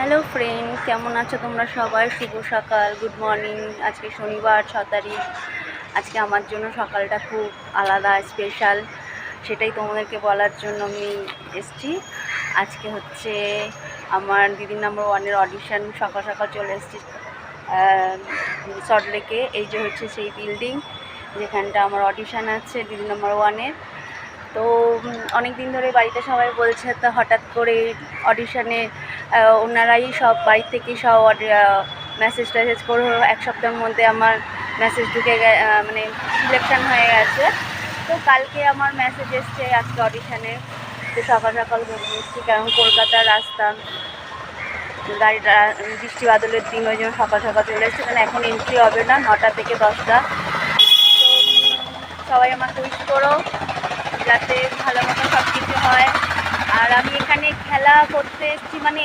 Hello friend, কেমন আছো তোমরা সবাই? শুভ সকাল, গুড মর্নিং। আজকে শনিবার 6 তারিখ। আজকে আমার জন্য সকালটা খুব আলাদা, স্পেশাল। সেটাই তোমাদেরকে বলার জন্য আমি এসেছি। আজকে হচ্ছে আমার দিদি নাম্বার 1-এর অডিশান। সকাল সকাল চলে এসেছি সল্টলেকে। এই যে হচ্ছে সেই বিল্ডিং যেখানটা আমার অডিশান আছে দিদি নাম্বার 1-এর। তো অনেক দিন ধরে বাড়িতে সবাই বলছে, তো হঠাৎ করে অডিশানে ওনারাই সব বাড়ি থেকেই সব মেসেজ টেসেজ করে এক সপ্তাহের মধ্যে আমার মেসেজ ঢুকে মানে সিলেকশান হয়ে গেছে। তো কালকে আমার মেসেজ এসছে আজকে অডিশানে। তো সকাল সকাল বেরিয়ে এসেছি, কারণ কলকাতার রাস্তা, গাড়িটা বৃষ্টি বাদলের দিন, ওই জন্য সকাল সকাল চলে এসেছে। কারণ এখন এন্ট্রি হবে না, 9টা থেকে 10টা। তো সবাই আমাকে উইশ করো যাতে ভালো মতো সব কিছু হয়। আর আমি এখানে খেলা করতে এসেছি, মানে